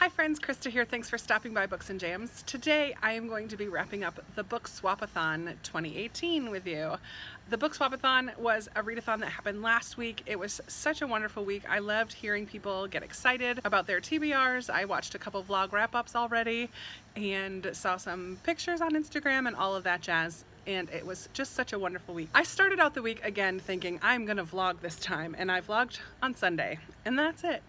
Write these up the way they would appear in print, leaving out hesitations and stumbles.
Hi friends, Krista here. Thanks for stopping by Books and Jams. Today I am going to be wrapping up the Bookswapathon 2018 with you. The Bookswapathon was a readathon that happened last week. It was such a wonderful week. I loved hearing people get excited about their TBRs. I watched a couple vlog wrap-ups already and saw some pictures on Instagram and all of that jazz. And it was just such a wonderful week. I started out the week again thinking I'm gonna vlog this time, and I vlogged on Sunday, and that's it.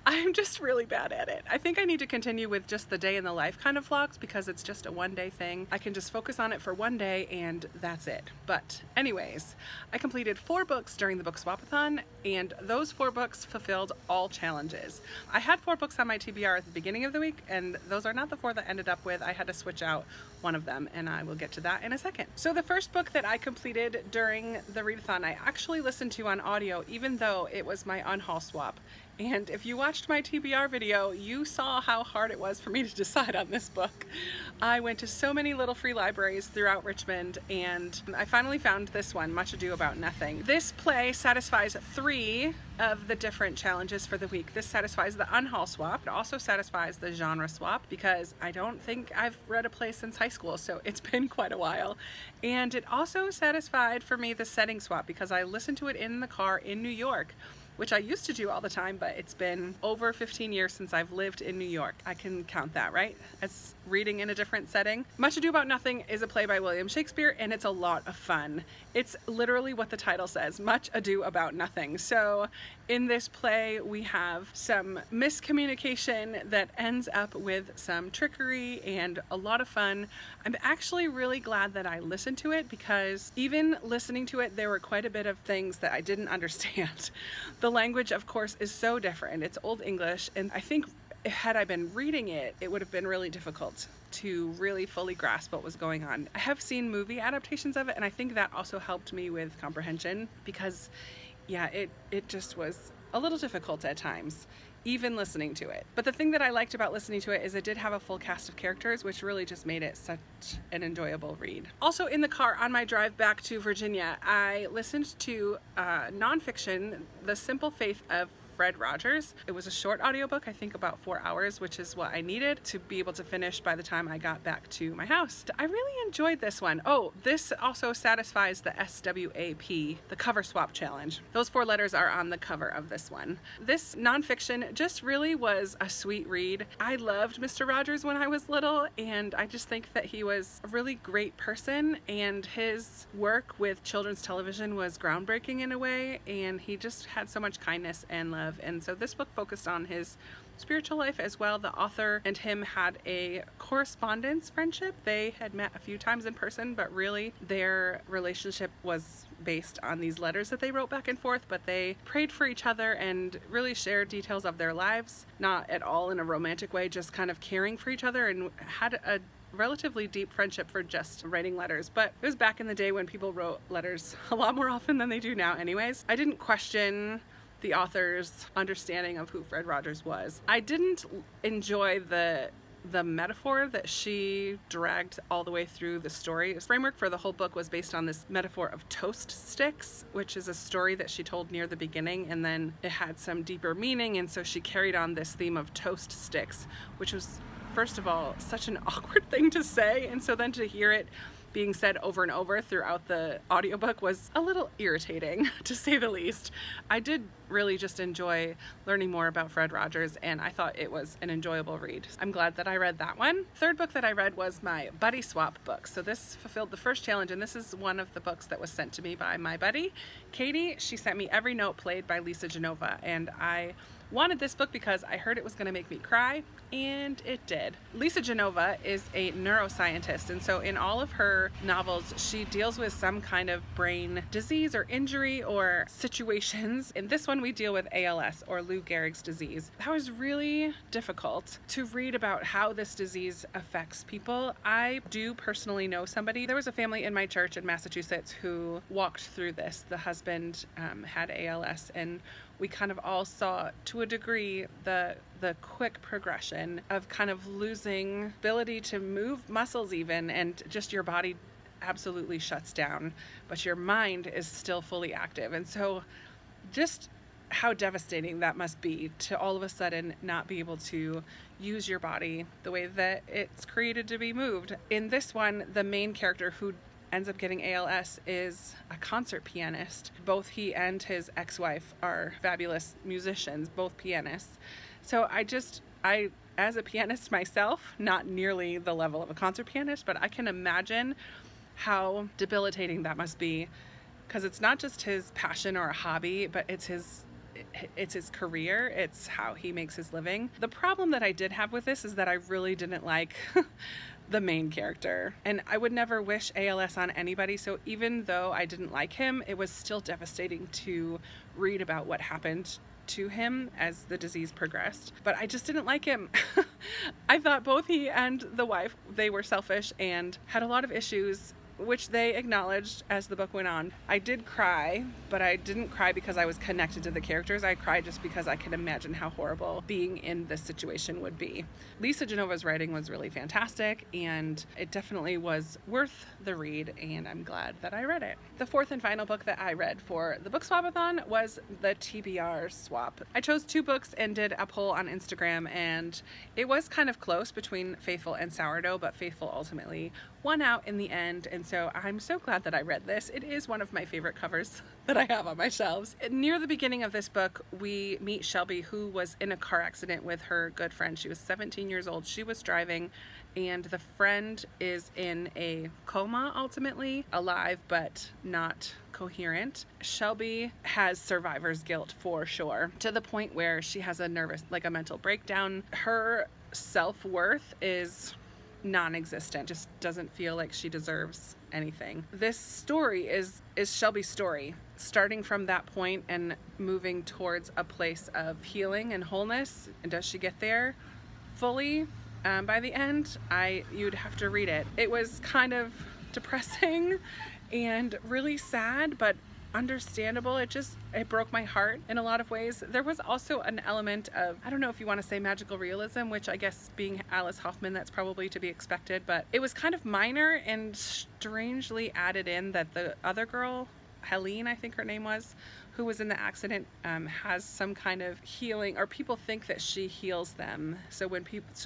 I'm just really bad at it. I think I need to continue with just the day in the life kind of vlogs because it's just a one-day thing. I can just focus on it for one day and that's it. But anyways, I completed 4 books during the Bookswapathon, and those 4 books fulfilled all challenges. I had 4 books on my TBR at the beginning of the week, and those are not the 4 that I ended up with. I had to switch out one of them, and I will get to that in a second. So the first book that I completed during the readathon, I actually listened to on audio, even though it was my unhaul swap. And if you watched my TBR video, you saw how hard it was for me to decide on this book. I went to so many little free libraries throughout Richmond, and I finally found this one, Much Ado About Nothing. This play satisfies 3 of the different challenges for the week. This satisfies the unhaul swap. It also satisfies the genre swap because I don't think I've read a play since high school, so it's been quite a while. And it also satisfied for me the setting swap because I listened to it in the car in New York, which I used to do all the time, but it's been over 15 years since I've lived in New York. I can count that, right? As reading in a different setting. Much Ado About Nothing is a play by William Shakespeare, and it's a lot of fun. It's literally what the title says, Much Ado About Nothing. So in this play, we have some miscommunication that ends up with some trickery and a lot of fun. I'm actually really glad that I listened to it because even listening to it, there were quite a bit of things that I didn't understand. The language, of course, is so different. It's Old English, and I think had I been reading it, it would have been really difficult to really fully grasp what was going on. I have seen movie adaptations of it, and I think that also helped me with comprehension because, yeah, it just was a little difficult at times, even listening to it. But the thing that I liked about listening to it is it did have a full cast of characters, which really just made it such an enjoyable read. Also in the car on my drive back to Virginia, I listened to nonfiction, The Simple Faith of Fred Rogers. It was a short audiobook, I think about 4 hours, which is what I needed to be able to finish by the time I got back to my house. I really enjoyed this one. Oh, this also satisfies the SWAP, the cover swap challenge. Those 4 letters are on the cover of this one. This nonfiction just really was a sweet read. I loved Mr. Rogers when I was little, and I just think that he was a really great person, and his work with children's television was groundbreaking in a way, and he just had so much kindness and love. And so this book focused on his spiritual life as well. The author and him had a correspondence friendship. They had met a few times in person, but really their relationship was based on these letters that they wrote back and forth, but they prayed for each other and really shared details of their lives, not at all in a romantic way, just kind of caring for each other, and had a relatively deep friendship for just writing letters. But it was back in the day when people wrote letters a lot more often than they do now anyways. I didn't question the author's understanding of who Fred Rogers was. I didn't enjoy the metaphor that she dragged all the way through the story. The framework for the whole book was based on this metaphor of toast sticks, which is a story that she told near the beginning, and then it had some deeper meaning, and so she carried on this theme of toast sticks, which was, first of all, such an awkward thing to say, and so then to hear it being said over and over throughout the audiobook was a little irritating, to say the least. I did really just enjoy learning more about Fred Rogers, and I thought it was an enjoyable read. I'm glad that I read that one. Third book that I read was my buddy swap book. So this fulfilled the first challenge, and this is one of the books that was sent to me by my buddy, Katie. She sent me Every Note Played by Lisa Genova, and I wanted this book because I heard it was going to make me cry, and it did. Lisa Genova is a neuroscientist, and so in all of her novels she deals with some kind of brain disease or injury or situations. In this one we deal with ALS, or Lou Gehrig's disease. That was really difficult to read about how this disease affects people. I do personally know somebody. There was a family in my church in Massachusetts who walked through this. The husband had ALS, and we kind of all saw, to a degree, the quick progression of kind of losing ability to move muscles even, and just your body absolutely shuts down, but your mind is still fully active. And so just how devastating that must be to all of a sudden not be able to use your body the way that it's created to be moved. In this one, the main character who ends up getting ALS is a concert pianist. Both he and his ex-wife are fabulous musicians, both pianists. So I, as a pianist myself, not nearly the level of a concert pianist, but I can imagine how debilitating that must be, because it's not just his passion or a hobby, but it's his career. It's how he makes his living. The problem that I did have with this is that I really didn't like the main character, and I would never wish ALS on anybody, so even though I didn't like him, it was still devastating to read about what happened to him as the disease progressed. But I just didn't like him. I thought both he and the wife, they were selfish and had a lot of issues, which they acknowledged as the book went on. I did cry, but I didn't cry because I was connected to the characters. I cried just because I could imagine how horrible being in this situation would be. Lisa Genova's writing was really fantastic, and it definitely was worth the read, and I'm glad that I read it. The fourth and final book that I read for the Bookswapathon was the TBR swap. I chose 2 books and did a poll on Instagram, and it was kind of close between Faithful and Sourdough, but Faithful ultimately won out in the end, and so I'm so glad that I read this. It is one of my favorite covers that I have on my shelves. Near the beginning of this book, we meet Shelby, who was in a car accident with her good friend. She was 17 years old. She was driving, and the friend is in a coma, ultimately alive but not coherent. Shelby has survivor's guilt for sure, to the point where she has a mental breakdown. Her self-worth is non-existent, just doesn't feel like she deserves anything. This story is Shelby's story, starting from that point and moving towards a place of healing and wholeness. And does she get there fully by the end? You'd have to read it. It was kind of depressing and really sad, but understandable. It broke my heart in a lot of ways. There was also an element of, I don't know if you want to say magical realism, which I guess being Alice Hoffman, that's probably to be expected, but it was kind of minor and strangely added in that the other girl, Helene, I think her name was, who was in the accident, has some kind of healing, or people think that she heals them. So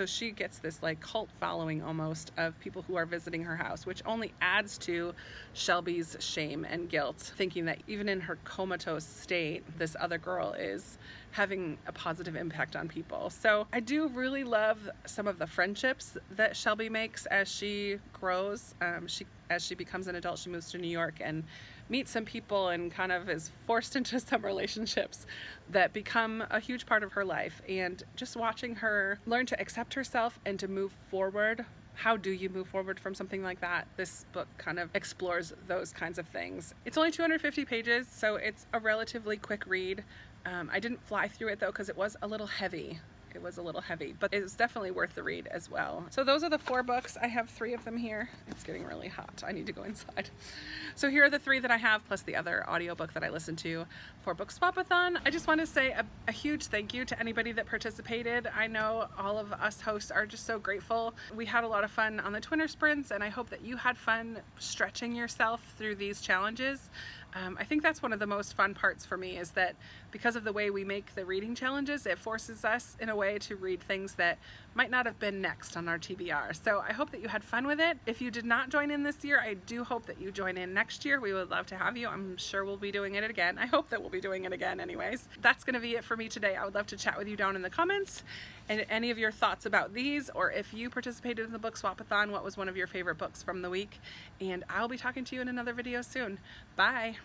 she gets this like cult following almost of people who are visiting her house, which only adds to Shelby's shame and guilt, thinking that even in her comatose state, this other girl is having a positive impact on people. So I do really love some of the friendships that Shelby makes as she grows. As she becomes an adult, she moves to New York and meets some people and kind of is forced into some relationships that become a huge part of her life. And just watching her learn to accept herself and to move forward. How do you move forward from something like that? This book kind of explores those kinds of things. It's only 250 pages, so it's a relatively quick read. I didn't fly through it though, because it was a little heavy. It was a little heavy, but it was definitely worth the read as well. So those are the 4 books. I have 3 of them here. It's getting really hot. I need to go inside. So here are the 3 that I have, plus the other audiobook that I listened to for Bookswapathon. I just want to say a huge thank you to anybody that participated. I know all of us hosts are just so grateful. We had a lot of fun on the Twitter sprints, and I hope that you had fun stretching yourself through these challenges. I think that's one of the most fun parts for me, is that because of the way we make the reading challenges, it forces us in a way to read things that might not have been next on our TBR. So I hope that you had fun with it. If you did not join in this year, I do hope that you join in next year. We would love to have you. I'm sure we'll be doing it again. I hope that we'll be doing it again anyways. That's gonna be it for me today. I would love to chat with you down in the comments and any of your thoughts about these, or if you participated in the Bookswapathon, what was one of your favorite books from the week? And I'll be talking to you in another video soon. Bye.